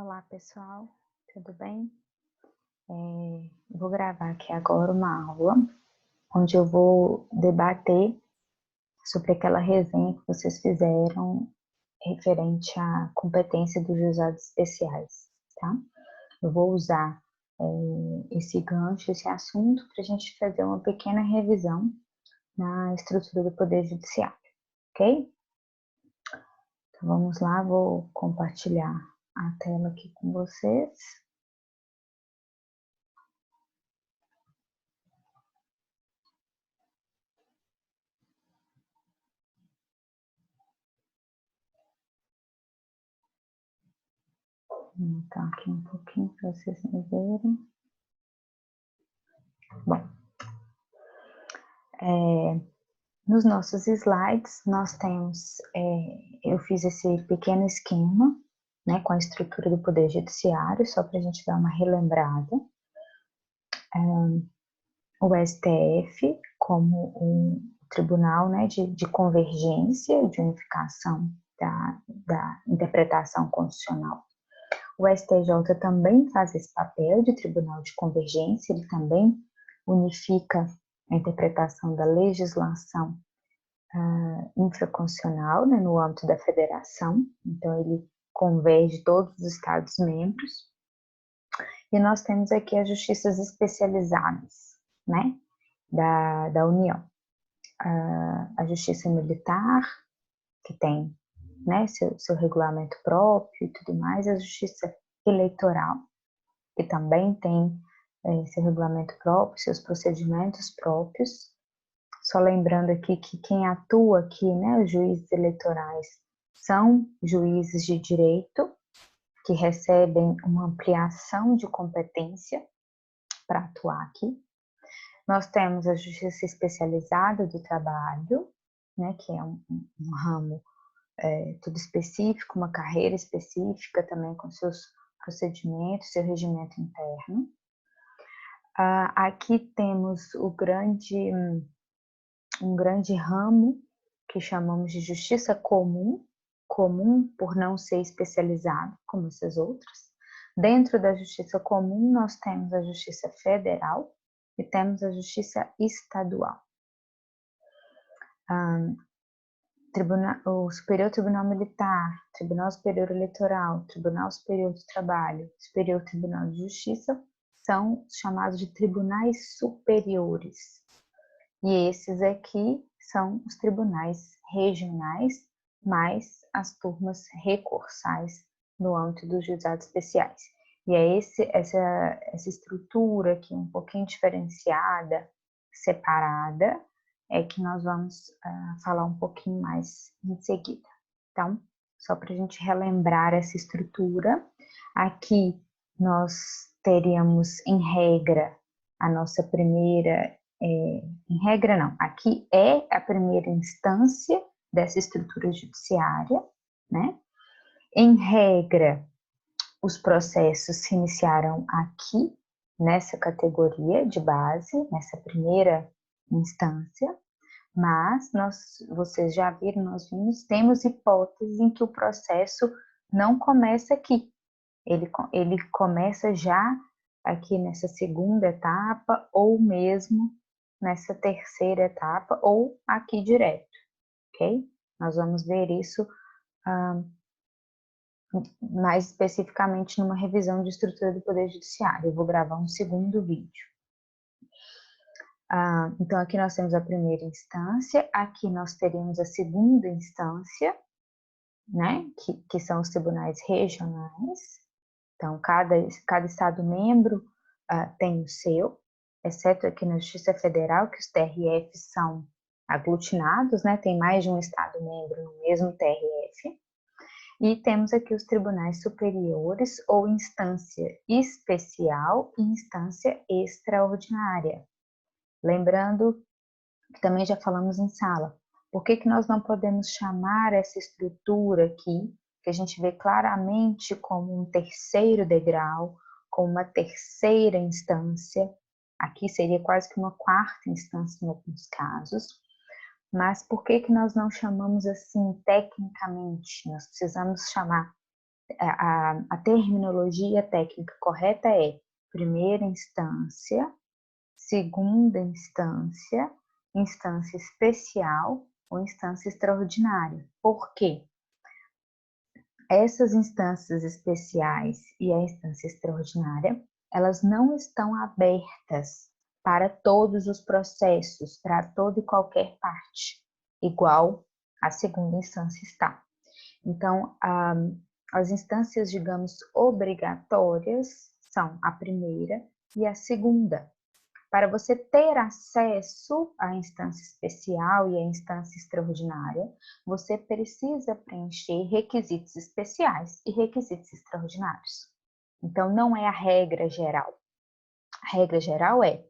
Olá, pessoal, tudo bem? Vou gravar aqui agora uma aula onde eu vou debater sobre aquela resenha que vocês fizeram referente à competência dos juizados especiais, tá? Eu vou usar esse gancho, esse assunto, para a gente fazer uma pequena revisão na estrutura do Poder Judiciário, ok? Então vamos lá, vou compartilhar a tela aqui com vocês. Vou aumentar aqui um pouquinho para vocês me verem. Bom, nos nossos slides nós temos, eu fiz esse pequeno esquema, né, com a estrutura do Poder Judiciário, só para a gente dar uma relembrada. O STF como um tribunal, né, de convergência, de unificação da interpretação constitucional. O STJ também faz esse papel de tribunal de convergência, ele também unifica a interpretação da legislação infraconstitucional, né, no âmbito da federação, então ele converge todos os Estados-membros. E nós temos aqui as justiças especializadas, né, da União. A Justiça Militar, que tem, né, seu regulamento próprio e tudo mais, a Justiça Eleitoral, que também tem seu regulamento próprio, seus procedimentos próprios. Só lembrando aqui que quem atua aqui, né, os juízes eleitorais, são juízes de direito que recebem uma ampliação de competência para atuar aqui. Nós temos a Justiça Especializada do Trabalho, né, que é um ramo tudo específico, uma carreira específica também com seus procedimentos, seu regimento interno. Aqui temos um grande ramo que chamamos de justiça comum, comum por não ser especializado como essas outras. Dentro da justiça comum, nós temos a justiça federal e temos a justiça estadual. O Superior Tribunal Militar, Tribunal Superior Eleitoral, Tribunal Superior do Trabalho, Superior Tribunal de Justiça são chamados de tribunais superiores. E esses aqui são os tribunais regionais, mais as turmas recursais no âmbito dos juizados especiais. E é essa estrutura aqui um pouquinho diferenciada, separada, é que nós vamos falar um pouquinho mais em seguida. Então, só para a gente relembrar essa estrutura, aqui nós teríamos, em regra, a nossa primeira, em regra não, aqui é a primeira instância dessa estrutura judiciária, né? Em regra, os processos se iniciaram aqui, nessa categoria de base, nessa primeira instância, mas vocês já viram, nós temos hipóteses em que o processo não começa aqui, ele começa já aqui nessa segunda etapa, ou mesmo nessa terceira etapa, ou aqui direto, ok? Nós vamos ver isso mais especificamente numa revisão de estrutura do Poder Judiciário. Eu vou gravar um segundo vídeo. Então, aqui nós temos a primeira instância, aqui nós teríamos a segunda instância, né, que são os tribunais regionais. Então, cada Estado-membro tem o seu, exceto aqui na Justiça Federal, que os TRFs são aglutinados, né, tem mais de um Estado-membro no mesmo TRF. E temos aqui os tribunais superiores, ou instância especial e instância extraordinária. Lembrando que também já falamos em sala, por que nós não podemos chamar essa estrutura aqui, que a gente vê claramente como um terceiro degrau, como uma terceira instância, aqui seria quase que uma quarta instância em alguns casos, mas por que nós não chamamos assim tecnicamente? Nós precisamos chamar a terminologia técnica correta é primeira instância, segunda instância, instância especial ou instância extraordinária. Por quê? Essas instâncias especiais e a instância extraordinária, elas não estão abertas para todos os processos, para toda e qualquer parte, igual a segunda instância está. Então, as instâncias, digamos, obrigatórias são a primeira e a segunda. Para você ter acesso à instância especial e à instância extraordinária, você precisa preencher requisitos especiais e requisitos extraordinários. Então, não é a regra geral. A regra geral é: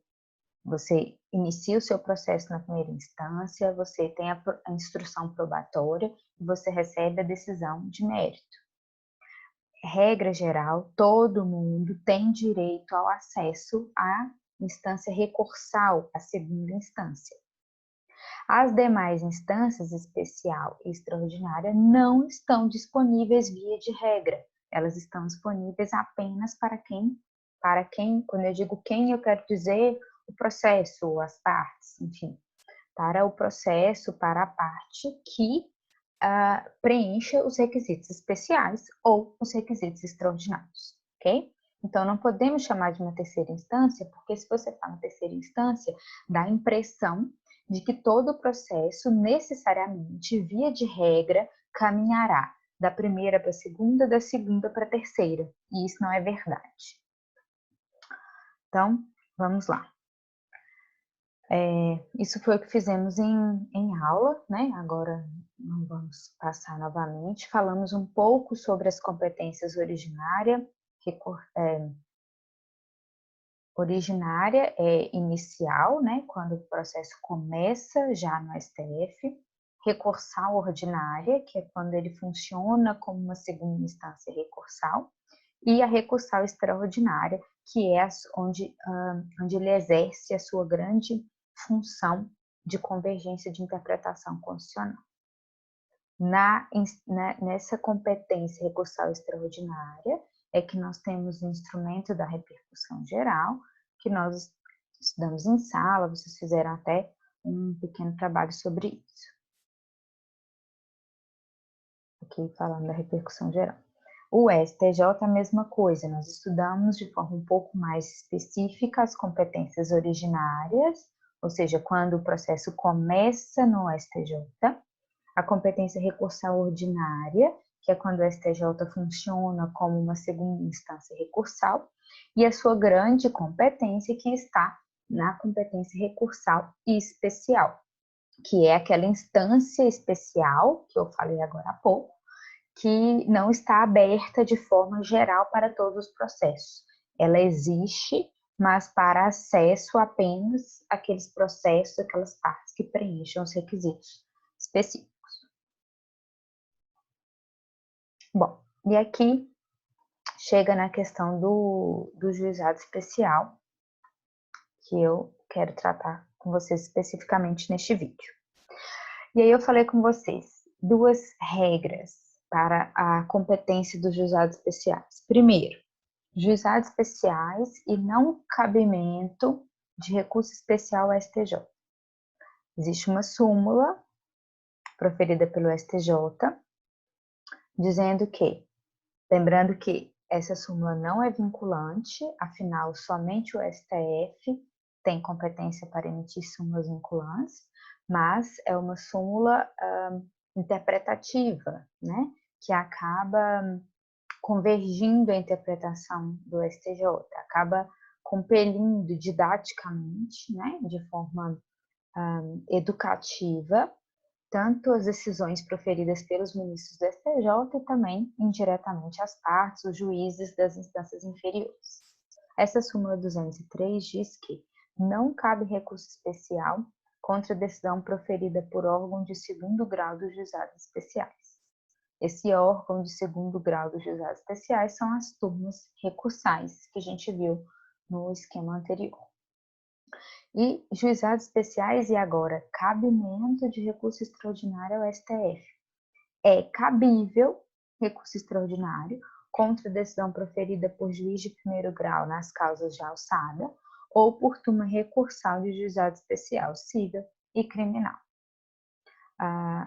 você inicia o seu processo na primeira instância, você tem a instrução probatória e você recebe a decisão de mérito. Regra geral, todo mundo tem direito ao acesso à instância recursal, a segunda instância. As demais instâncias, especial e extraordinária, não estão disponíveis via de regra. Elas estão disponíveis apenas para quem, quando eu digo quem, eu quero dizer o processo, as partes, enfim, para o processo, para a parte que preencha os requisitos especiais ou os requisitos extraordinários, ok? Então, não podemos chamar de uma terceira instância, porque se você fala terceira instância, dá a impressão de que todo o processo, necessariamente, via de regra, caminhará da primeira para a segunda, da segunda para a terceira. E isso não é verdade. Então, vamos lá. Isso foi o que fizemos em aula, né? Agora não vamos passar novamente. Falamos um pouco sobre as competências originária é inicial, né? Quando o processo começa já no STF. Recursal ordinária, que é quando ele funciona como uma segunda instância recursal. E a recursal extraordinária, que é onde ele exerce a sua grande função de convergência de interpretação constitucional. Nessa competência recursal extraordinária é que nós temos o instrumento da repercussão geral, que nós estudamos em sala, vocês fizeram até um pequeno trabalho sobre isso. Aqui falando da repercussão geral. O STJ é a mesma coisa, nós estudamos de forma um pouco mais específica as competências originárias, ou seja, quando o processo começa no STJ, a competência recursal ordinária, que é quando o STJ funciona como uma segunda instância recursal, e a sua grande competência que está na competência recursal especial, que é aquela instância especial, que eu falei agora há pouco, que não está aberta de forma geral para todos os processos. Ela existe, mas para acesso apenas àqueles processos, aquelas partes que preencham os requisitos específicos. Bom, e aqui chega na questão do juizado especial, que eu quero tratar com vocês especificamente neste vídeo. E aí eu falei com vocês duas regras para a competência dos juizados especiais. Primeiro, juizados especiais e não cabimento de recurso especial ao STJ. Existe uma súmula proferida pelo STJ dizendo que, lembrando que essa súmula não é vinculante, afinal, somente o STF tem competência para emitir súmulas vinculantes, mas é uma súmula interpretativa, né, que acaba convergindo a interpretação do STJ, acaba compelindo didaticamente, né, de forma educativa, tanto as decisões proferidas pelos ministros do STJ e também indiretamente as partes, os juízes das instâncias inferiores. Essa súmula 203 diz que não cabe recurso especial contra decisão proferida por órgão de segundo grau dos juizados especiais. Esse órgão de segundo grau dos juizados especiais são as turmas recursais, que a gente viu no esquema anterior. E juizados especiais, e agora, cabimento de recurso extraordinário ao STF. É cabível recurso extraordinário contra decisão proferida por juiz de primeiro grau nas causas de alçada ou por turma recursal de juizado especial civil e criminal.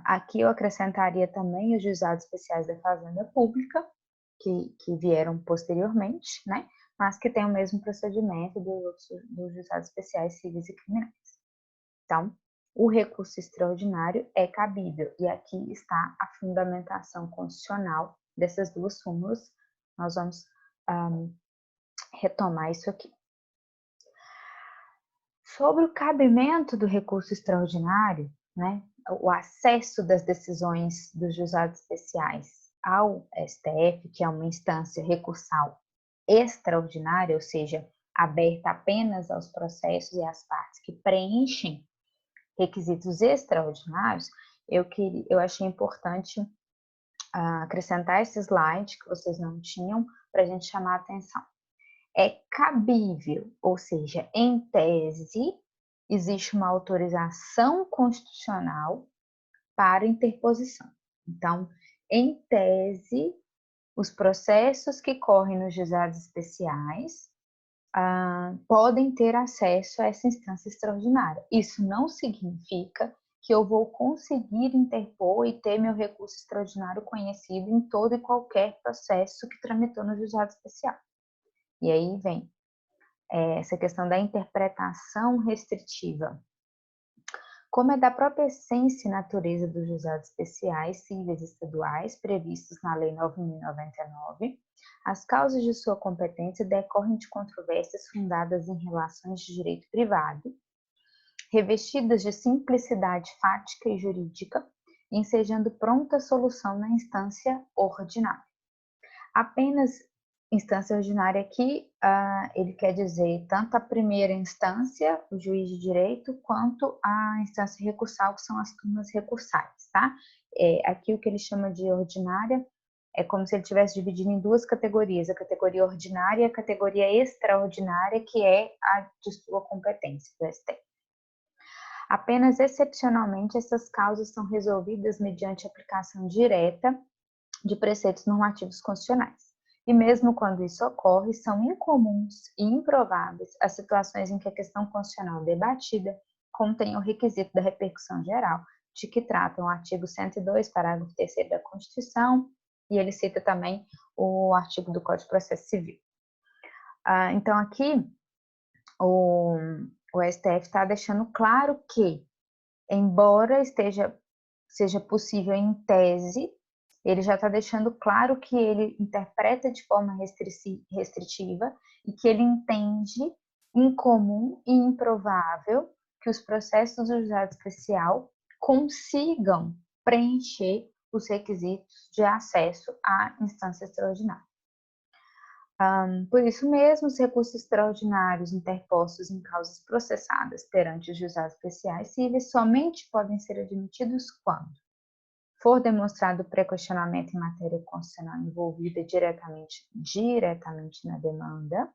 Aqui eu acrescentaria também os juizados especiais da Fazenda Pública, que vieram posteriormente, né? Mas que têm o mesmo procedimento dos juizados especiais civis e criminais. Então, o recurso extraordinário é cabível, e aqui está a fundamentação constitucional dessas duas súmulas. Nós vamos retomar isso aqui. Sobre o cabimento do recurso extraordinário, né, o acesso das decisões dos juizados especiais ao STF, que é uma instância recursal extraordinária, ou seja, aberta apenas aos processos e às partes que preenchem requisitos extraordinários, eu achei importante acrescentar esse slide que vocês não tinham para a gente chamar a atenção. É cabível, ou seja, em tese, existe uma autorização constitucional para interposição. Então, em tese, os processos que correm nos juizados especiais podem ter acesso a essa instância extraordinária. Isso não significa que eu vou conseguir interpor e ter meu recurso extraordinário conhecido em todo e qualquer processo que tramitou no juizado especial. E aí vem essa questão da interpretação restritiva. Como é da própria essência e natureza dos juizados especiais civis estaduais previstos na Lei 9.099, as causas de sua competência decorrem de controvérsias fundadas em relações de direito privado, revestidas de simplicidade fática e jurídica, ensejando pronta solução na instância ordinária. Apenas instância ordinária aqui, ele quer dizer tanto a primeira instância, o juiz de direito, quanto a instância recursal, que são as turmas recursais, tá? Aqui o que ele chama de ordinária é como se ele estivesse dividido em duas categorias, a categoria ordinária e a categoria extraordinária, que é a de sua competência, do STF. Apenas excepcionalmente essas causas são resolvidas mediante aplicação direta de preceitos normativos constitucionais. E mesmo quando isso ocorre, são incomuns e improváveis as situações em que a questão constitucional debatida contém o requisito da repercussão geral, de que trata o artigo 102, parágrafo 3º da Constituição, e ele cita também o artigo do Código de Processo Civil. Então, aqui, o STF está deixando claro que, embora seja possível em tese, ele já está deixando claro que ele interpreta de forma restritiva e que ele entende incomum e improvável que os processos do juizado especial consigam preencher os requisitos de acesso à instância extraordinária. Por isso mesmo, os recursos extraordinários interpostos em causas processadas perante os juizados especiais civis somente podem ser admitidos quando for demonstrado o pré-questionamento em matéria constitucional envolvida diretamente na demanda,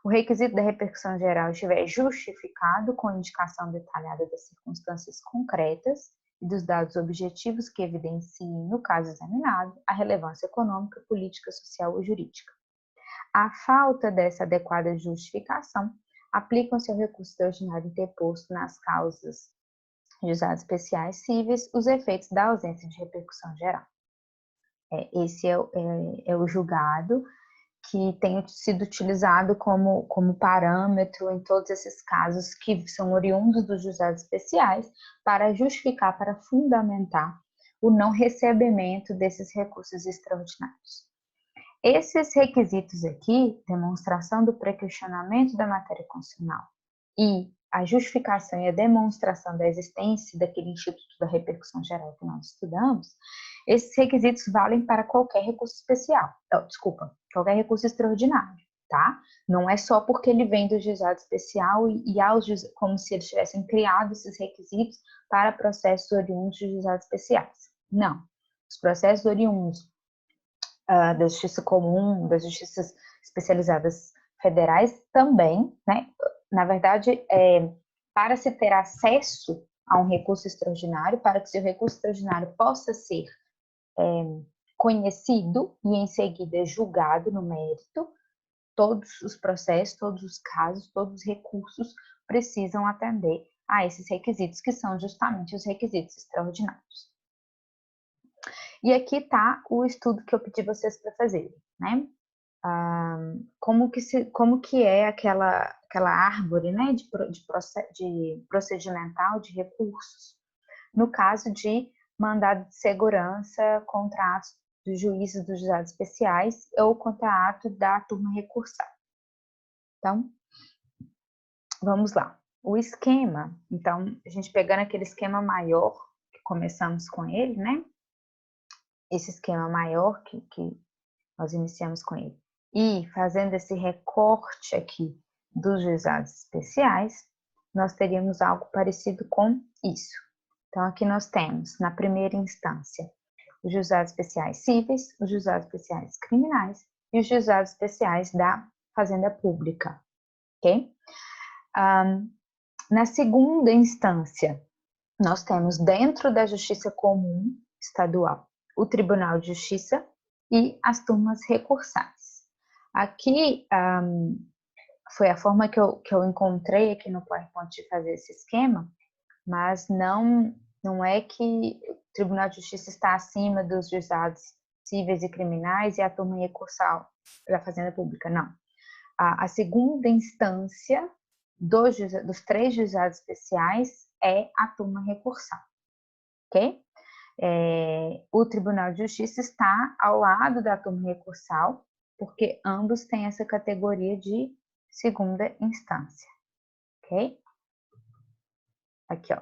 o requisito da repercussão geral estiver justificado com indicação detalhada das circunstâncias concretas e dos dados objetivos que evidenciem, no caso examinado, a relevância econômica, política, social ou jurídica. À falta dessa adequada justificação, aplicam-se ao recurso extraordinário interposto nas causas juizados especiais civis os efeitos da ausência de repercussão geral. Esse é o julgado que tem sido utilizado como parâmetro em todos esses casos que são oriundos dos juizados especiais para justificar, para fundamentar o não recebimento desses recursos extraordinários. Esses requisitos aqui, demonstração do pré-questionamento da matéria constitucional e a justificação e a demonstração da existência daquele instituto da repercussão geral que nós estudamos, esses requisitos valem para qualquer recurso especial, qualquer recurso extraordinário, tá? Não é só porque ele vem do juizado especial como se eles tivessem criado esses requisitos para processos oriundos de juizados especiais. Não. Os processos oriundos da justiça comum, das justiças especializadas federais também, né? Na verdade, para se ter acesso a um recurso extraordinário, para que seu recurso extraordinário possa ser conhecido e em seguida julgado no mérito. Todos os processos, todos os casos, todos os recursos precisam atender a esses requisitos, que são justamente os requisitos extraordinários. E aqui está o estudo que eu pedi vocês para fazerem, né? Como que é aquela árvore, né, de procedimental de recursos, no caso de mandado de segurança contra atos dos juízes dos juizados especiais ou contra ato da turma recursal. Então, vamos lá. O esquema, então, a gente pegando aquele esquema maior, que começamos com ele, né? Esse esquema maior que nós iniciamos com ele. E fazendo esse recorte aqui dos juizados especiais, nós teríamos algo parecido com isso. Então, aqui nós temos, na primeira instância, os juizados especiais cíveis, os juizados especiais criminais e os juizados especiais da Fazenda Pública, ok? Na segunda instância, nós temos dentro da Justiça Comum Estadual o Tribunal de Justiça e as turmas recursais. Aqui foi a forma que eu encontrei aqui no PowerPoint de fazer esse esquema, mas não é que o Tribunal de Justiça está acima dos juizados cíveis e criminais e a turma recursal da Fazenda Pública, não. A segunda instância dos 3 juizados especiais é a turma recursal, ok? O Tribunal de Justiça está ao lado da turma recursal, porque ambos têm essa categoria de segunda instância, ok? Aqui, ó,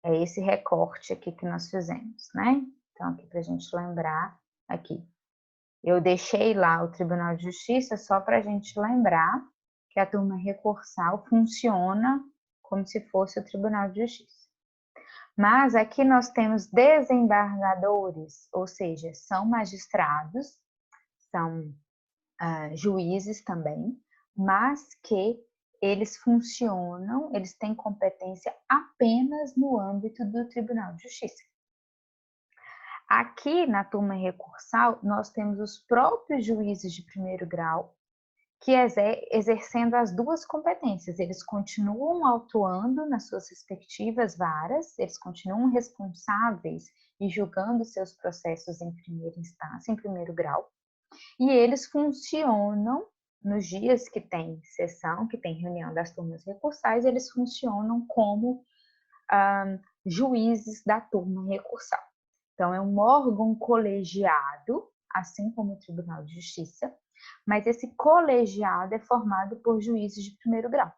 é esse recorte aqui que nós fizemos, né? Então, aqui para a gente lembrar, aqui. Eu deixei lá o Tribunal de Justiça só para a gente lembrar que a turma recursal funciona como se fosse o Tribunal de Justiça. Mas aqui nós temos desembargadores, ou seja, são magistrados, são juízes também, mas que eles funcionam, eles têm competência apenas no âmbito do Tribunal de Justiça. Aqui na turma recursal, nós temos os próprios juízes de primeiro grau, que exercendo as duas competências, eles continuam atuando nas suas respectivas varas, eles continuam responsáveis e julgando seus processos em primeira instância, em primeiro grau, e eles funcionam nos dias que tem sessão, que tem reunião das turmas recursais, eles funcionam como juízes da turma recursal. Então, é um órgão colegiado, assim como o Tribunal de Justiça, mas esse colegiado é formado por juízes de primeiro grau.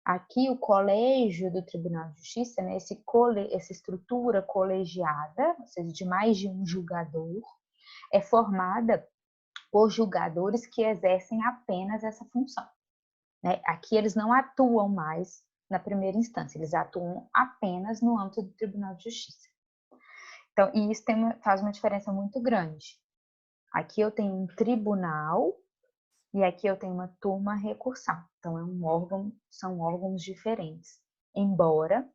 Aqui, o colégio do Tribunal de Justiça, né, essa estrutura colegiada, ou seja, de mais de um julgador, é formada por julgadores que exercem apenas essa função, né? Aqui, eles não atuam mais na primeira instância, eles atuam apenas no âmbito do Tribunal de Justiça. Então, e isso faz uma diferença muito grande. Aqui eu tenho um tribunal e aqui eu tenho uma turma recursal. Então, são órgãos diferentes. Embora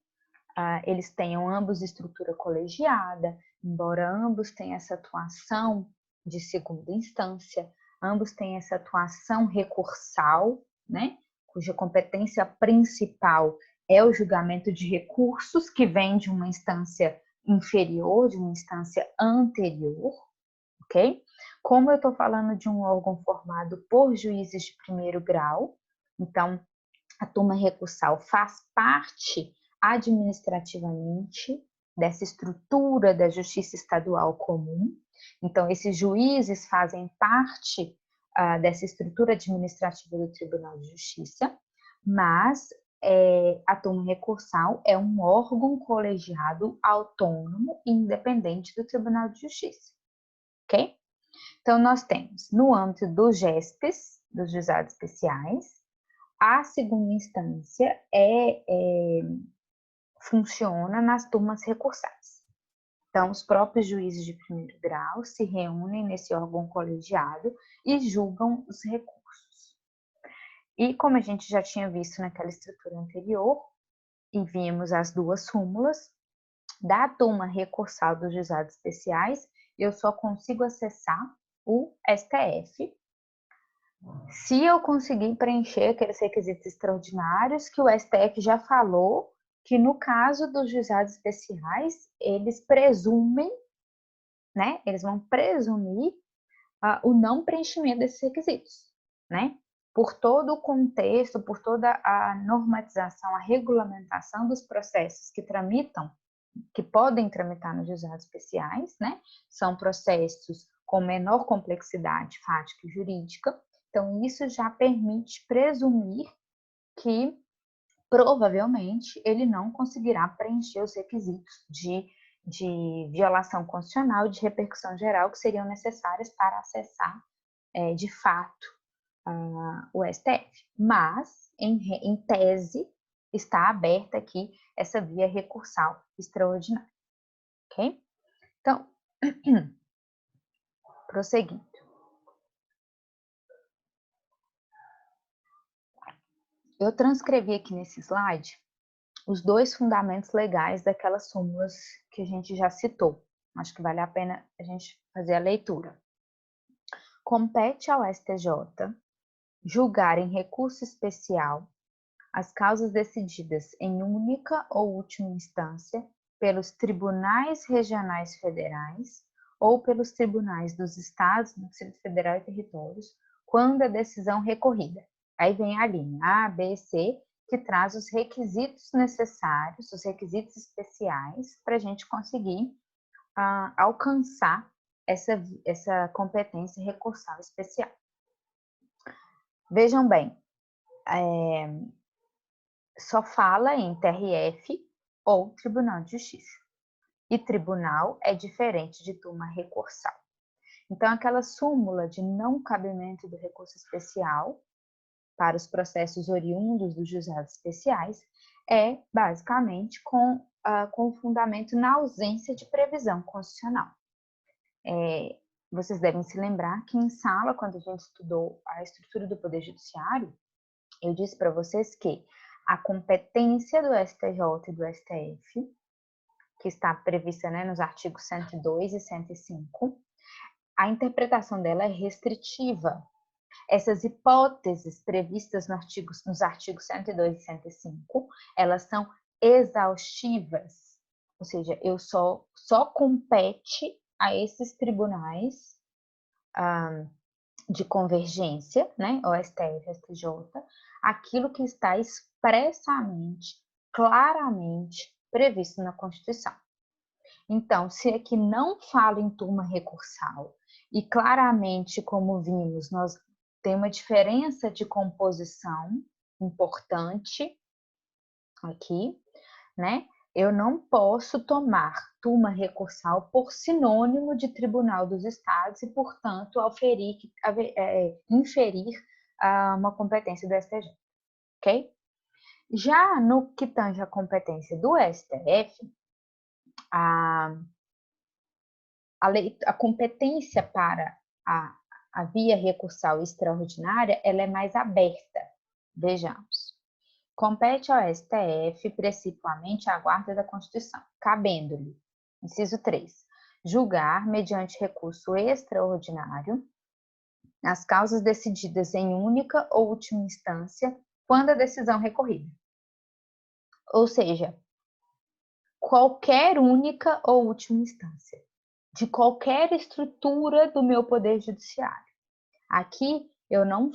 eles tenham ambos estrutura colegiada, embora ambos tenham essa atuação de segunda instância, ambos têm essa atuação recursal, né, cuja competência principal é o julgamento de recursos que vem de uma instância inferior, de uma instância anterior, ok? Como eu estou falando de um órgão formado por juízes de primeiro grau, então a turma recursal faz parte administrativamente dessa estrutura da Justiça Estadual Comum. Então, esses juízes fazem parte dessa estrutura administrativa do Tribunal de Justiça, mas a turma recursal é um órgão colegiado autônomo e independente do Tribunal de Justiça, ok? Então, nós temos, no âmbito dos GESPs, dos juizados especiais, a segunda instância funciona nas turmas recursais. Então, os próprios juízes de primeiro grau se reúnem nesse órgão colegiado e julgam os recursos. E como a gente já tinha visto naquela estrutura anterior, e vimos as duas súmulas da turma recursal dos juizados especiais, eu só consigo acessar o STF se eu conseguir preencher aqueles requisitos extraordinários que o STF já falou que no caso dos juizados especiais, eles presumem, né? Eles vão presumir o não preenchimento desses requisitos, né? Por todo o contexto, por toda a normatização, a regulamentação dos processos que tramitam, que podem tramitar nos juizados especiais, né? São processos com menor complexidade fática e jurídica. Então, isso já permite presumir que provavelmente ele não conseguirá preencher os requisitos de violação constitucional e de repercussão geral que seriam necessárias para acessar, de fato, o STF. Mas, em tese, está aberta aqui essa via recursal extraordinária. Ok? Então, prosseguindo. Eu transcrevi aqui nesse slide os dois fundamentos legais daquelas súmulas que a gente já citou. Acho que vale a pena a gente fazer a leitura. Compete ao STJ julgar em recurso especial as causas decididas em única ou última instância pelos tribunais regionais federais ou pelos tribunais dos estados, do Distrito Federal e territórios, quando a decisão recorrida. Aí vem a linha A, B, C, que traz os requisitos necessários, os requisitos especiais, para a gente conseguir alcançar essa competência recursal especial. Vejam bem, só fala em TRF ou Tribunal de Justiça. E tribunal é diferente de turma recursal. Então, aquela súmula de não cabimento do recurso especial para os processos oriundos dos juizados especiais é, basicamente, com fundamento na ausência de previsão constitucional. Vocês devem se lembrar que em sala, quando a gente estudou a estrutura do Poder Judiciário, eu disse para vocês que a competência do STJ e do STF, que está prevista, né, nos artigos 102 e 105, a interpretação dela é restritiva. Essas hipóteses previstas nos artigos 102 e 105, elas são exaustivas, ou seja, eu só compete a esses tribunais de convergência, né, o STF e STJ, aquilo que está expressamente, claramente previsto na Constituição. Então, se aqui não fala em turma recursal e claramente, como vimos, nós temos uma diferença de composição importante aqui, né? Eu não posso tomar turma recursal por sinônimo de Tribunal dos Estados e, portanto, inferir uma competência do STJ, ok? Já no que tange a competência do STF, a competência para a via recursal extraordinária, ela é mais aberta. Vejamos. Compete ao STF, precipuamente, a guarda da Constituição, cabendo-lhe, inciso 3, julgar, mediante recurso extraordinário, as causas decididas em única ou última instância, quando a decisão recorrida. Ou seja, qualquer única ou última instância, de qualquer estrutura do meu poder judiciário. Aqui eu não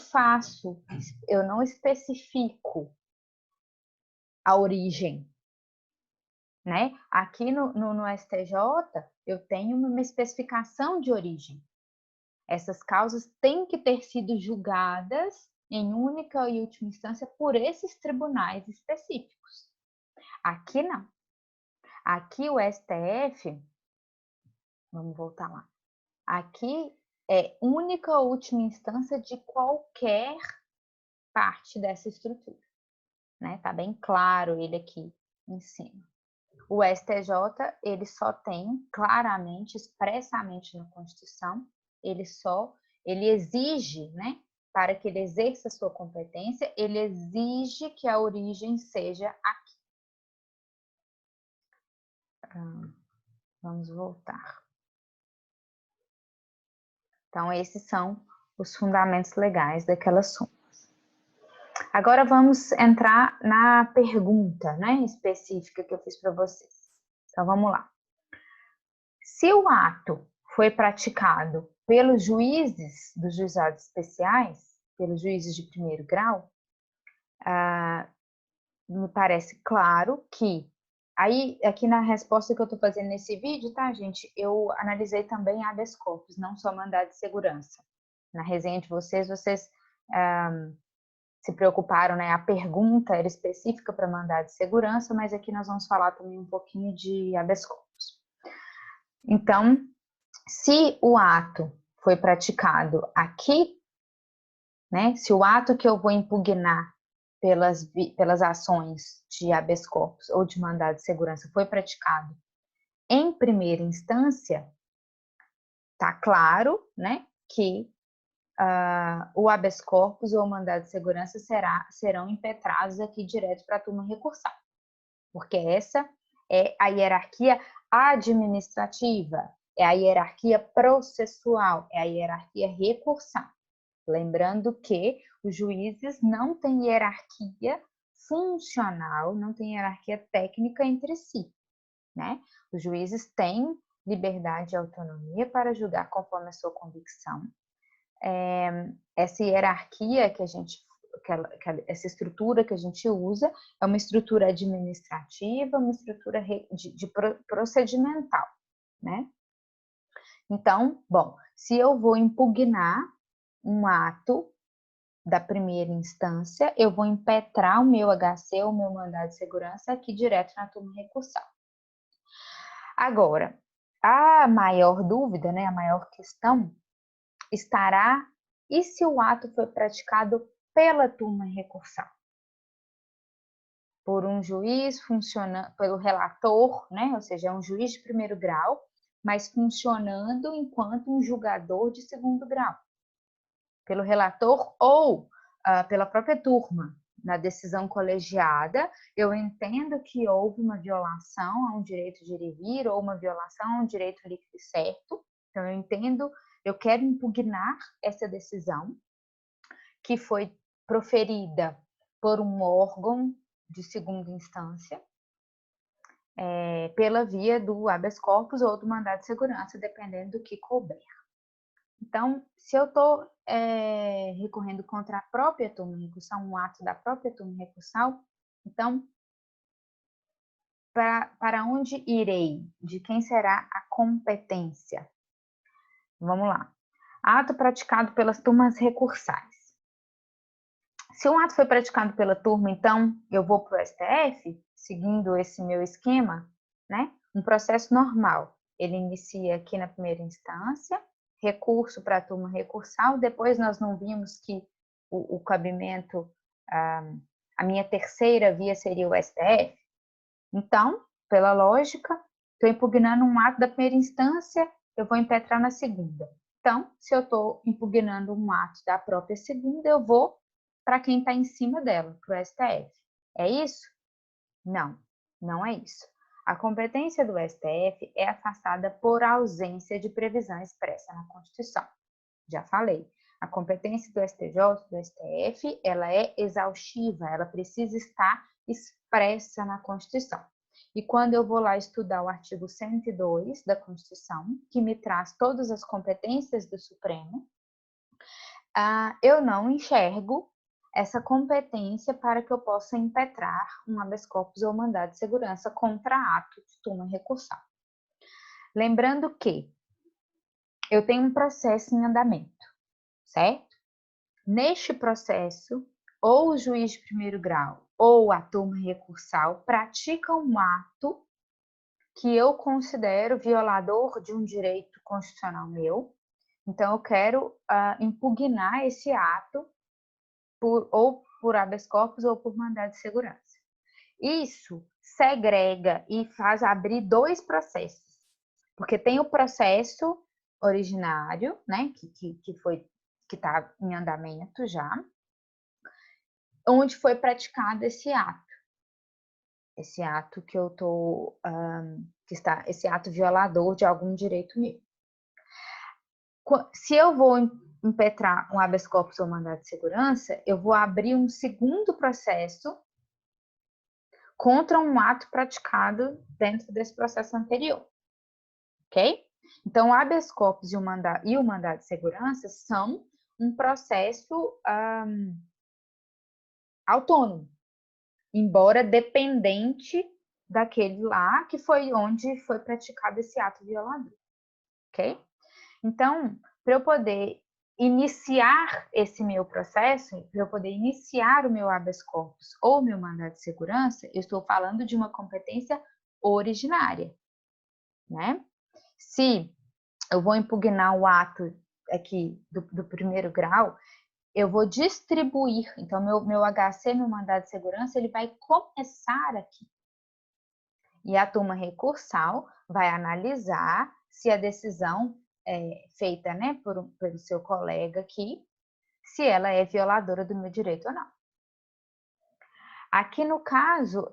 especifico a origem, né? Aqui no STJ eu tenho uma especificação de origem. Essas causas têm que ter sido julgadas em única e última instância por esses tribunais específicos. Aqui não. Aqui o STF, vamos voltar lá. Aqui é única ou última instância de qualquer parte dessa estrutura, né? Tá bem claro ele aqui em cima. O STJ, ele só tem claramente, expressamente na Constituição, ele exige, né? Para que ele exerça a sua competência, ele exige que a origem seja aqui. Vamos voltar. Então, esses são os fundamentos legais daquela súmula. Agora vamos entrar na pergunta, né, específica que eu fiz para vocês. Então, vamos lá. Se o ato foi praticado pelos juízes dos juizados especiais, pelos juízes de primeiro grau, me parece claro que... Aí, aqui na resposta que eu estou fazendo nesse vídeo, tá, gente? Eu analisei também habeas corpus, não só mandado de segurança. Na resenha de vocês se preocuparam, né? A pergunta era específica para mandado de segurança, mas aqui nós vamos falar também um pouquinho de habeas corpus. Então, se o ato foi praticado aqui, né? Se o ato que eu vou impugnar pelas ações de habeas corpus ou de mandado de segurança foi praticado em primeira instância, tá claro, né, que o habeas corpus ou o mandado de segurança serão impetrados aqui direto para a turma recursal, porque essa é a hierarquia administrativa, é a hierarquia processual, é a hierarquia recursal. Lembrando que os juízes não têm hierarquia funcional, não têm hierarquia técnica entre si, né? Os juízes têm liberdade e autonomia para julgar conforme a sua convicção. Essa hierarquia essa estrutura que a gente usa é uma estrutura administrativa, uma estrutura de procedimental, né? Então, bom, se eu vou impugnar um ato da primeira instância, eu vou impetrar o meu HC, o meu mandado de segurança, aqui direto na turma recursal. Agora, a maior dúvida, né, a maior questão estará: e se o ato foi praticado pela turma recursal? Por um juiz funcionando, pelo relator, né, ou seja, é um juiz de primeiro grau, mas funcionando enquanto um julgador de segundo grau. Pelo relator ou pela própria turma. Na decisão colegiada, eu entendo que houve uma violação a um direito de ir e vir ou uma violação a um direito líquido e certo. Então, eu quero impugnar essa decisão que foi proferida por um órgão de segunda instância, pela via do habeas corpus ou do mandado de segurança, dependendo do que couber. Então, se eu estou recorrendo contra a própria turma recursal, um ato da própria turma recursal, então, para onde irei? De quem será a competência? Vamos lá. Ato praticado pelas turmas recursais. Se um ato foi praticado pela turma, então, eu vou para o STF, seguindo esse meu esquema, né? Um processo normal. Ele inicia aqui na primeira instância, recurso para a turma recursal, depois nós não vimos que o cabimento, a minha terceira via seria o STF. Então, pela lógica, estou impugnando um ato da primeira instância, eu vou impetrar na segunda. Então, se eu estou impugnando um ato da própria segunda, eu vou para quem está em cima dela, para o STF. É isso? Não, não é isso. A competência do STF é afastada por ausência de previsão expressa na Constituição. Já falei. A competência do STJ, do STF, ela é exaustiva, ela precisa estar expressa na Constituição. E quando eu vou lá estudar o artigo 102 da Constituição, que me traz todas as competências do Supremo, eu não enxergo essa competência para que eu possa impetrar um habeas corpus ou mandado de segurança contra ato de turma recursal. Lembrando que eu tenho um processo em andamento, certo? Neste processo, ou o juiz de primeiro grau ou a turma recursal praticam um ato que eu considero violador de um direito constitucional meu. Então, eu quero impugnar esse ato ou por habeas corpus ou por mandado de segurança. Isso segrega e faz abrir dois processos, porque tem o processo originário, né, que está em andamento já, onde foi praticado esse ato que eu tô esse ato violador de algum direito meu. Se eu vou impetrar um habeas corpus ou mandado de segurança, eu vou abrir um segundo processo contra um ato praticado dentro desse processo anterior, ok? Então, o habeas corpus e o mandado de segurança são um processo autônomo, embora dependente daquele lá que foi onde foi praticado esse ato violador, ok? Então, para eu poder iniciar esse meu processo, para eu poder iniciar o meu habeas corpus ou o meu mandado de segurança, eu estou falando de uma competência originária, né? Se eu vou impugnar o ato aqui do primeiro grau, eu vou distribuir, então meu HC, meu mandado de segurança, ele vai começar aqui. E a turma recursal vai analisar se a decisão feita, né, pelo seu colega aqui, se ela é violadora do meu direito ou não. Aqui no caso,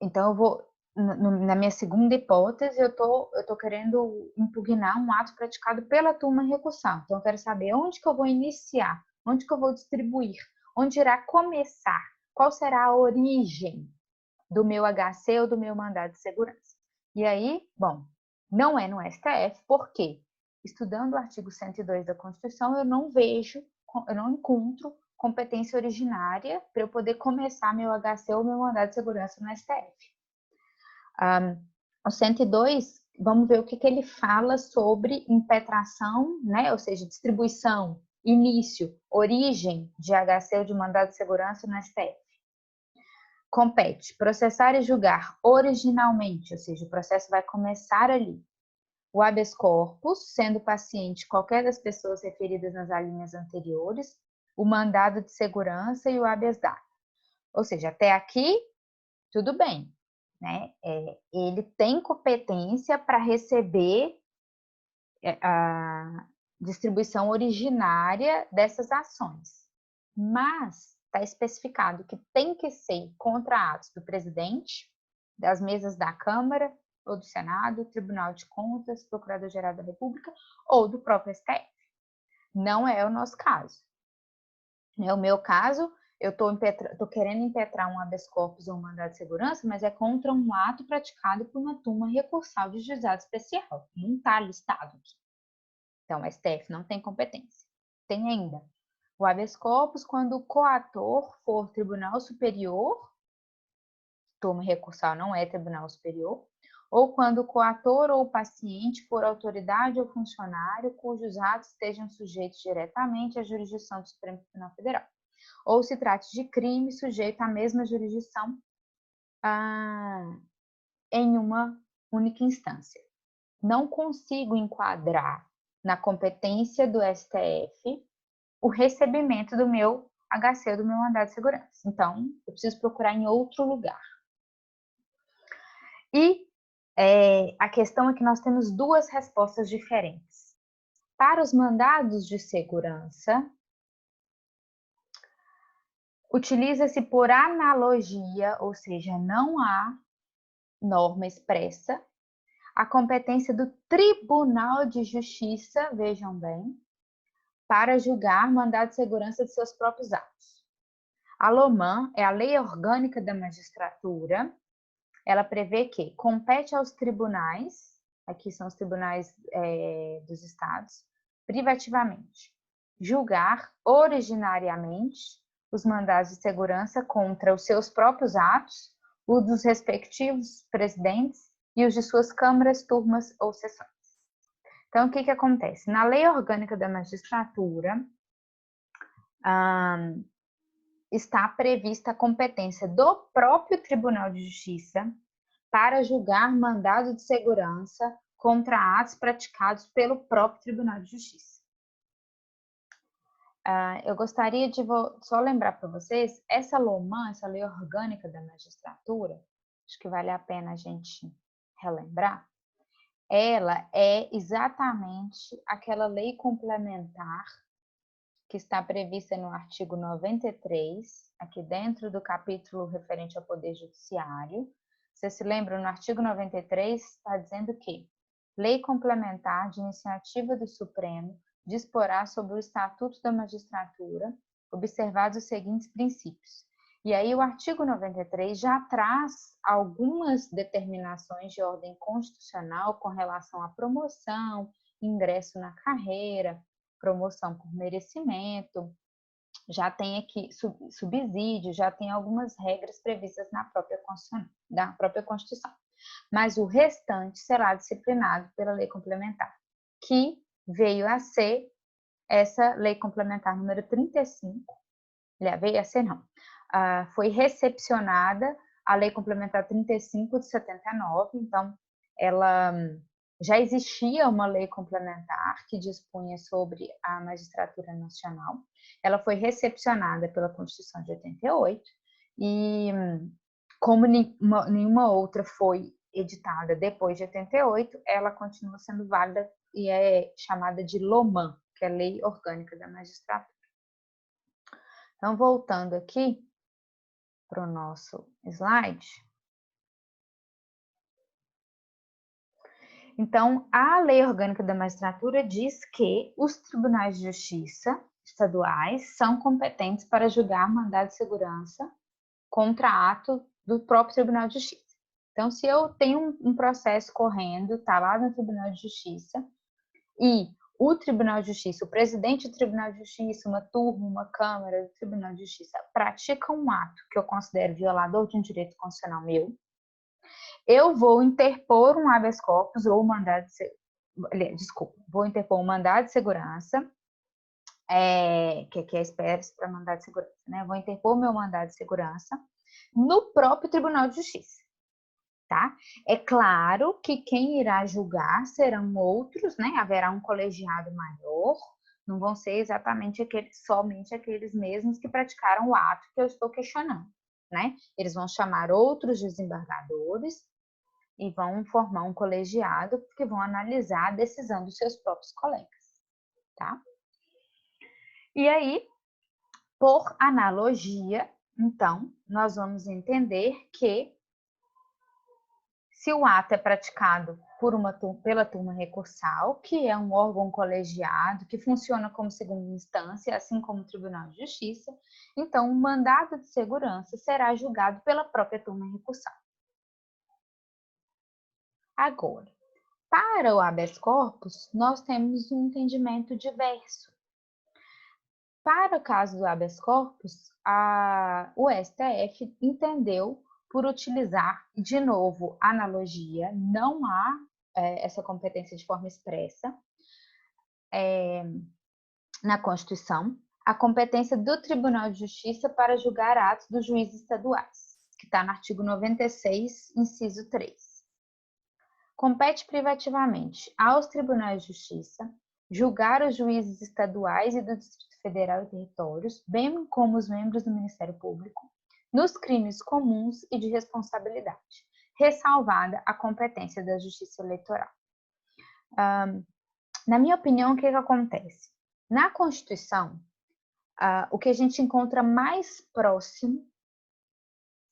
então eu vou, na minha segunda hipótese, eu tô querendo impugnar um ato praticado pela turma recursal. Então eu quero saber onde que eu vou iniciar, onde que eu vou distribuir, onde irá começar, qual será a origem do meu HC ou do meu mandado de segurança. E aí, bom, não é no STF, por quê? Estudando o artigo 102 da Constituição, eu não encontro competência originária para eu poder começar meu HC ou meu mandado de segurança no STF. O 102, vamos ver o que ele fala sobre impetração, né? Ou seja, distribuição, início, origem de HC ou de mandado de segurança no STF. Compete processar e julgar originalmente, ou seja, o processo vai começar ali. O habeas corpus, sendo paciente qualquer das pessoas referidas nas alíneas anteriores, o mandado de segurança e o habeas data. Ou seja, até aqui, tudo bem, né? Ele tem competência para receber a distribuição originária dessas ações. Mas está especificado que tem que ser contra atos do presidente, das mesas da Câmara ou do Senado, Tribunal de Contas, Procurador-Geral da República ou do próprio STF. Não é o nosso caso. No meu caso, eu estou querendo impetrar um habeas corpus ou um mandado de segurança, mas é contra um ato praticado por uma turma recursal de juizado especial. Não está listado aqui. Então, o STF não tem competência. Tem ainda o habeas corpus quando o coator for Tribunal Superior, turma recursal não é Tribunal Superior, ou quando o coator ou o paciente for autoridade ou funcionário cujos atos estejam sujeitos diretamente à jurisdição do Supremo Tribunal Federal, ou se trate de crime sujeito à mesma jurisdição em uma única instância. Não consigo enquadrar na competência do STF o recebimento do meu HC, do meu mandado de segurança. Então, eu preciso procurar em outro lugar. E a questão é que nós temos duas respostas diferentes. Para os mandados de segurança, utiliza-se por analogia, ou seja, não há norma expressa, a competência do Tribunal de Justiça, vejam bem, para julgar mandado de segurança de seus próprios atos. A LOMAN é a Lei Orgânica da Magistratura. Ela prevê que compete aos tribunais, aqui são os tribunais dos estados, privativamente, julgar originariamente os mandados de segurança contra os seus próprios atos, os dos respectivos presidentes e os de suas câmaras, turmas ou sessões. Então, o que acontece? Na Lei Orgânica da Magistratura, está prevista a competência do próprio Tribunal de Justiça para julgar mandado de segurança contra atos praticados pelo próprio Tribunal de Justiça. Eu gostaria de só lembrar para vocês, essa LOMAN, essa Lei Orgânica da Magistratura, acho que vale a pena a gente relembrar, ela é exatamente aquela lei complementar que está prevista no artigo 93, aqui dentro do capítulo referente ao Poder Judiciário. Você se lembra, no artigo 93 está dizendo que lei complementar de iniciativa do Supremo disporá sobre o Estatuto da Magistratura, observados os seguintes princípios. E aí o artigo 93 já traz algumas determinações de ordem constitucional com relação à promoção, ingresso na carreira, promoção por merecimento, já tem aqui subsídio, já tem algumas regras previstas na própria Constituição. Mas o restante será disciplinado pela lei complementar, que veio a ser essa lei complementar número 35, veio a ser não, foi recepcionada a lei complementar 35 de 79, então ela já existia uma lei complementar que dispunha sobre a magistratura nacional, ela foi recepcionada pela Constituição de 88 e como nenhuma outra foi editada depois de 88, ela continua sendo válida e é chamada de LOMAN, que é a Lei Orgânica da Magistratura. Então, voltando aqui para o nosso slide. Então, a Lei Orgânica da Magistratura diz que os tribunais de justiça estaduais são competentes para julgar mandado de segurança contra ato do próprio Tribunal de Justiça. Então, se eu tenho um processo correndo, está lá no Tribunal de Justiça, e o Tribunal de Justiça, o presidente do Tribunal de Justiça, uma turma, uma Câmara do Tribunal de Justiça pratica um ato que eu considero violador de um direito constitucional meu, eu vou interpor um habeas corpus ou mandado de vou interpor um mandado de segurança, que aqui é a espécie para mandado de segurança, né? Vou interpor meu mandado de segurança no próprio Tribunal de Justiça. Tá? É claro que quem irá julgar serão outros, né? Haverá um colegiado maior, não vão ser exatamente somente aqueles mesmos que praticaram o ato que eu estou questionando, né? Eles vão chamar outros desembargadores e vão formar um colegiado que vão analisar a decisão dos seus próprios colegas, tá? E aí, por analogia, então, nós vamos entender que se o ato é praticado pela turma recursal, que é um órgão colegiado, que funciona como segunda instância, assim como o Tribunal de Justiça, então o mandado de segurança será julgado pela própria turma recursal. Agora, para o habeas corpus, nós temos um entendimento diverso. Para o caso do habeas corpus, o STF entendeu por utilizar, de novo, analogia, não há essa competência de forma expressa na Constituição, a competência do Tribunal de Justiça para julgar atos dos juízes estaduais, que está no artigo 96, inciso 3. Compete privativamente aos tribunais de justiça julgar os juízes estaduais e do Distrito Federal e Territórios, bem como os membros do Ministério Público, nos crimes comuns e de responsabilidade, ressalvada a competência da Justiça Eleitoral. Na minha opinião, o que acontece? Na Constituição, o que a gente encontra mais próximo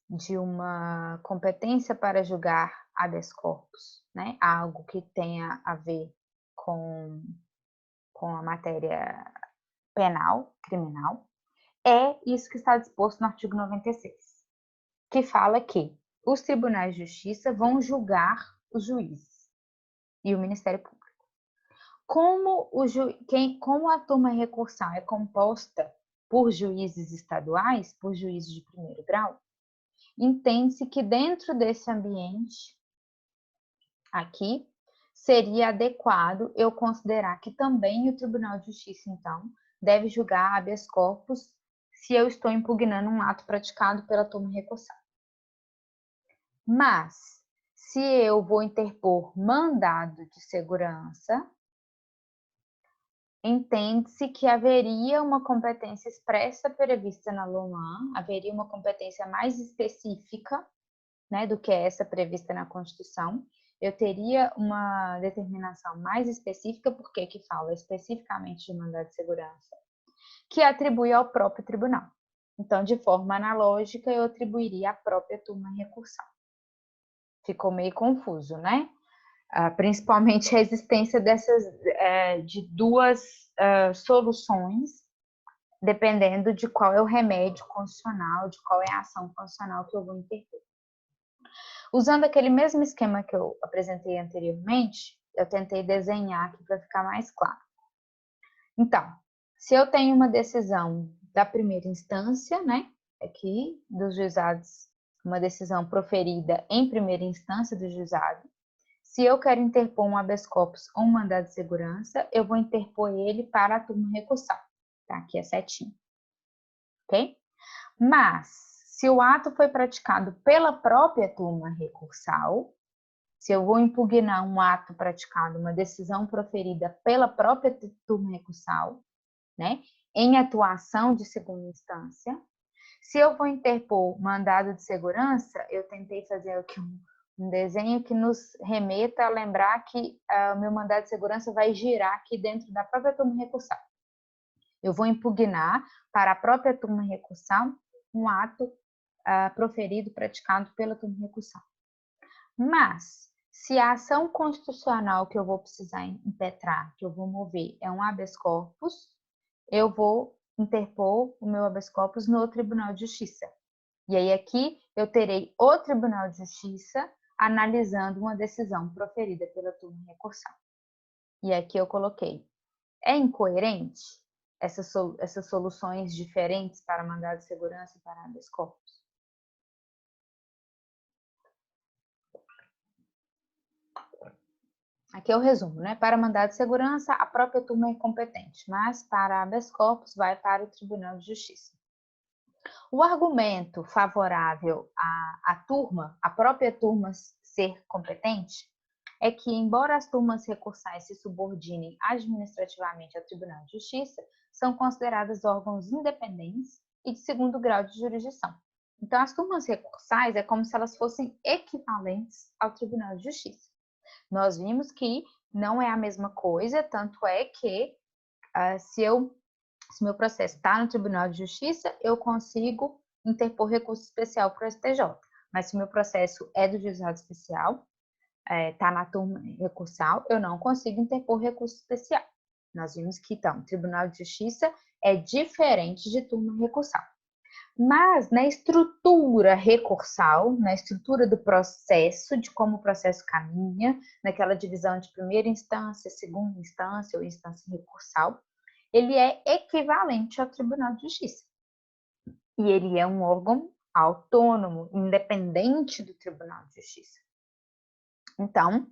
de uma competência para julgar habeas corpus, né? Algo que tenha a ver com a matéria penal, criminal, é isso que está disposto no artigo 96, que fala que os tribunais de justiça vão julgar os juízes e o Ministério Público. Como a turma recursal é composta por juízes estaduais, por juízes de primeiro grau, entende-se que dentro desse ambiente aqui, seria adequado eu considerar que também o Tribunal de Justiça, então, deve julgar habeas corpus se eu estou impugnando um ato praticado pela turma recursal. Mas, se eu vou interpor mandado de segurança, entende-se que haveria uma competência expressa prevista na LOMAN, haveria uma competência mais específica, né, do que essa prevista na Constituição. Eu teria uma determinação mais específica, porque que fala especificamente de mandado de segurança, que atribui ao próprio tribunal. Então, de forma analógica, eu atribuiria à própria turma recursal. Ficou meio confuso, né? principalmente a existência de duas soluções, dependendo de qual é o remédio constitucional, de qual é a ação constitucional que eu vou interpor. Usando aquele mesmo esquema que eu apresentei anteriormente, eu tentei desenhar aqui para ficar mais claro. Então, se eu tenho uma decisão da primeira instância, né, aqui dos juizados, uma decisão proferida em primeira instância do juizado, se eu quero interpor um habeas corpus ou um mandado de segurança, eu vou interpor ele para a turma recursal. Tá? Aqui é certinho. Ok? Mas, se o ato foi praticado pela própria turma recursal, se eu vou impugnar um ato praticado, uma decisão proferida pela própria turma recursal, né, em atuação de segunda instância, se eu vou interpor mandado de segurança, eu tentei fazer aqui um desenho que nos remeta a lembrar que o meu mandado de segurança vai girar aqui dentro da própria turma recursal. Eu vou impugnar para a própria turma recursal um ato proferido, praticado pela turma recursal. Mas, se a ação constitucional que eu vou precisar impetrar, que eu vou mover, é um habeas corpus, eu vou interpor o meu habeas corpus no Tribunal de Justiça. E aí aqui eu terei o Tribunal de Justiça analisando uma decisão proferida pela turma recursal. E aqui eu coloquei, é incoerente essas soluções diferentes para mandado de segurança e para habeas corpus? Aqui é o resumo, né? Para mandado de segurança, a própria turma é competente, mas para habeas corpus vai para o Tribunal de Justiça. O argumento favorável à turma, a própria turma ser competente, é que, embora as turmas recursais se subordinem administrativamente ao Tribunal de Justiça, são consideradas órgãos independentes e de segundo grau de jurisdição. Então, as turmas recursais é como se elas fossem equivalentes ao Tribunal de Justiça. Nós vimos que não é a mesma coisa, tanto é que se meu processo está no Tribunal de Justiça, eu consigo interpor recurso especial para o STJ. Mas se meu processo é do juizado especial, está na turma recursal, eu não consigo interpor recurso especial. Nós vimos que, então, o Tribunal de Justiça é diferente de turma recursal. Mas na estrutura recursal, na estrutura do processo, de como o processo caminha, naquela divisão de primeira instância, segunda instância ou instância recursal, ele é equivalente ao Tribunal de Justiça. E ele é um órgão autônomo, independente do Tribunal de Justiça. Então,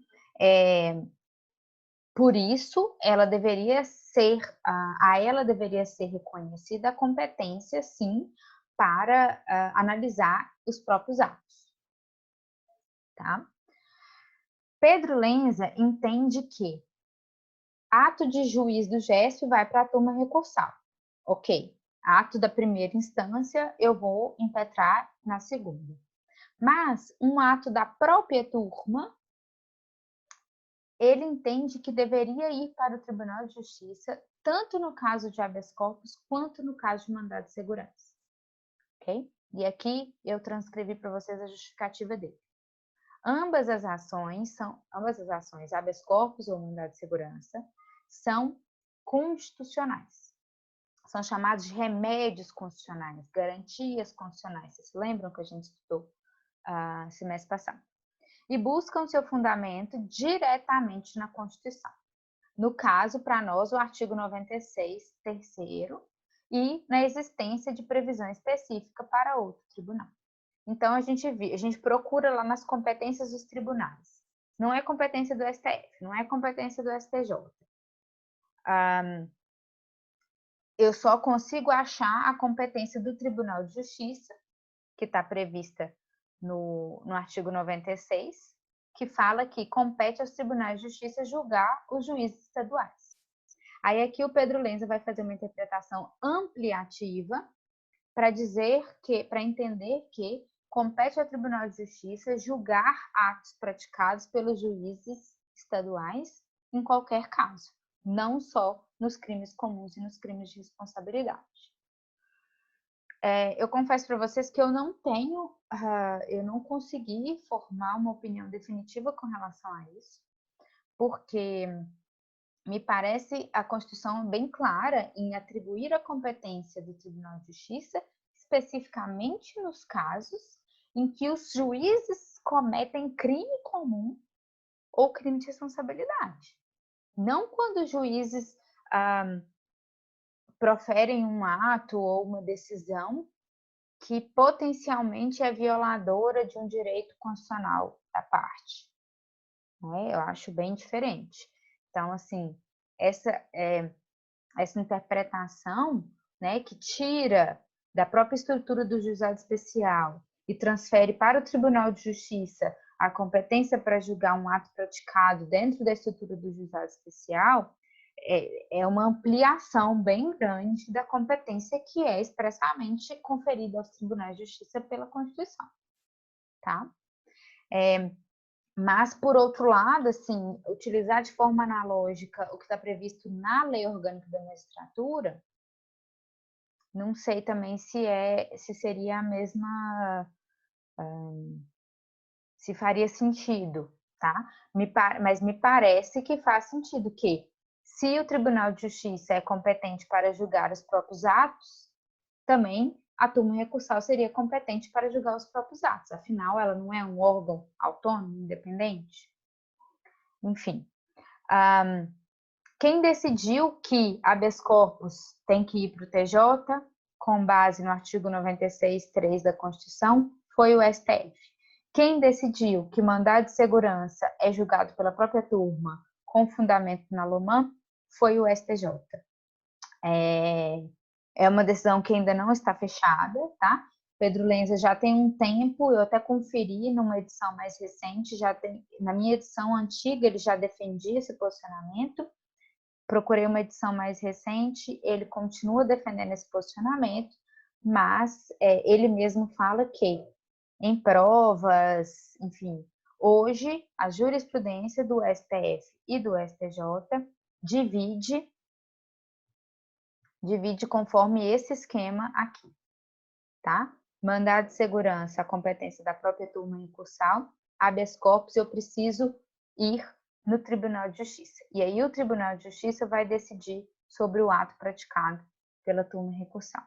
por isso, ela deveria ser, a ela deveria ser reconhecida a competência, sim, para analisar os próprios atos. Tá? Pedro Lenza entende que ato de juiz do GESP vai para a turma recursal. Ok. Ato da primeira instância, eu vou impetrar na segunda. Mas um ato da própria turma, ele entende que deveria ir para o Tribunal de Justiça, tanto no caso de habeas corpus, quanto no caso de mandado de segurança. Ok? E aqui eu transcrevi para vocês a justificativa dele. Ambas as ações, habeas corpus ou mandado de segurança, são constitucionais. São chamados de remédios constitucionais, garantias constitucionais. Vocês se lembram que a gente estudou semestre passado? E buscam seu fundamento diretamente na Constituição. No caso, para nós, o artigo 96, terceiro, e na existência de previsão específica para outro tribunal. Então, a gente procura lá nas competências dos tribunais. Não é competência do STF, não é competência do STJ. Eu só consigo achar a competência do Tribunal de Justiça, que está prevista no artigo 96, que fala que compete aos tribunais de justiça julgar os juízes estaduais. Aí aqui o Pedro Lenza vai fazer uma interpretação ampliativa para entender que compete ao Tribunal de Justiça julgar atos praticados pelos juízes estaduais em qualquer caso, não só nos crimes comuns e nos crimes de responsabilidade. Eu confesso para vocês que eu não consegui formar uma opinião definitiva com relação a isso. porque me parece a Constituição bem clara em atribuir a competência do Tribunal de Justiça especificamente nos casos em que os juízes cometem crime comum ou crime de responsabilidade. Não quando os juízes proferem um ato ou uma decisão que potencialmente é violadora de um direito constitucional da parte. Né? Eu acho bem diferente. Então, assim, essa interpretação, né, que tira da própria estrutura do juizado especial e transfere para o Tribunal de Justiça a competência para julgar um ato praticado dentro da estrutura do juizado especial, é uma ampliação bem grande da competência que é expressamente conferida aos tribunais de justiça pela Constituição, tá? Mas, por outro lado, assim, utilizar de forma analógica o que está previsto na Lei Orgânica da Magistratura, não sei também se seria a mesma, se faria sentido, tá? Mas me parece que faz sentido que, se o Tribunal de Justiça é competente para julgar os próprios atos, também a turma recursal seria competente para julgar os próprios atos. Afinal, ela não é um órgão autônomo, independente? Enfim. Quem decidiu que habeas corpus tem que ir para o TJ, com base no artigo 96.3 da Constituição, foi o STF. Quem decidiu que mandado de segurança é julgado pela própria turma com fundamento na LOMAN foi o STJ. É uma decisão que ainda não está fechada, tá? Pedro Lenza já tem um tempo, eu até conferi numa edição mais recente, na minha edição antiga ele já defendia esse posicionamento, procurei uma edição mais recente, ele continua defendendo esse posicionamento, mas ele mesmo fala que em provas, enfim, hoje a jurisprudência do STF e do STJ divide conforme esse esquema aqui, tá? Mandado de segurança, a competência da própria turma recursal, habeas corpus, eu preciso ir no Tribunal de Justiça. E aí o Tribunal de Justiça vai decidir sobre o ato praticado pela turma recursal,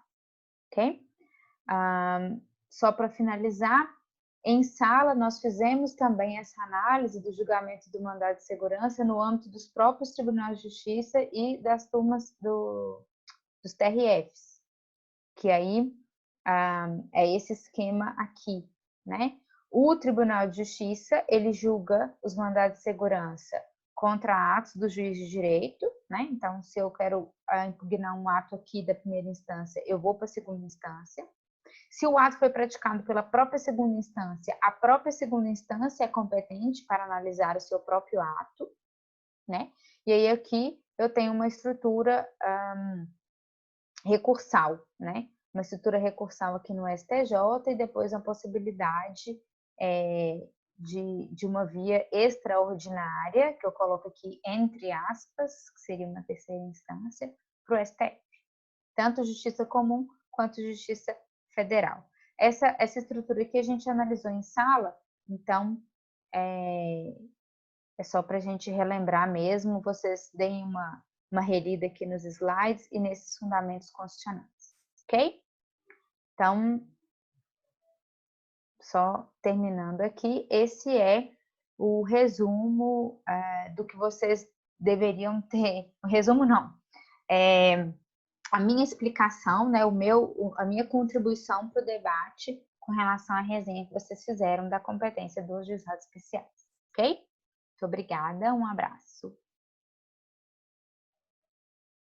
ok? Só para finalizar, em sala nós fizemos também essa análise do julgamento do mandado de segurança no âmbito dos próprios Tribunais de Justiça e das turmas dos TRFs, que aí é esse esquema aqui, né? O Tribunal de Justiça, ele julga os mandados de segurança contra atos do juiz de direito, né? Então, se eu quero impugnar um ato aqui da primeira instância, eu vou para a segunda instância. Se o ato foi praticado pela própria segunda instância, a própria segunda instância é competente para analisar o seu próprio ato, né? E aí aqui eu tenho uma estrutura recursal, né? Uma estrutura recursal aqui no STJ e depois a possibilidade de uma via extraordinária, que eu coloco aqui entre aspas, que seria uma terceira instância, para o STF. Tanto justiça comum quanto justiça federal. Essa estrutura aqui a gente analisou em sala, então é só para a gente relembrar mesmo, vocês deem uma relida aqui nos slides e nesses fundamentos constitucionais, ok? Então, só terminando aqui, esse é o resumo do que vocês deveriam ter. O resumo não, a minha explicação, né, a minha contribuição para o debate com relação à resenha que vocês fizeram da competência dos juizados especiais, ok? Muito obrigada, um abraço.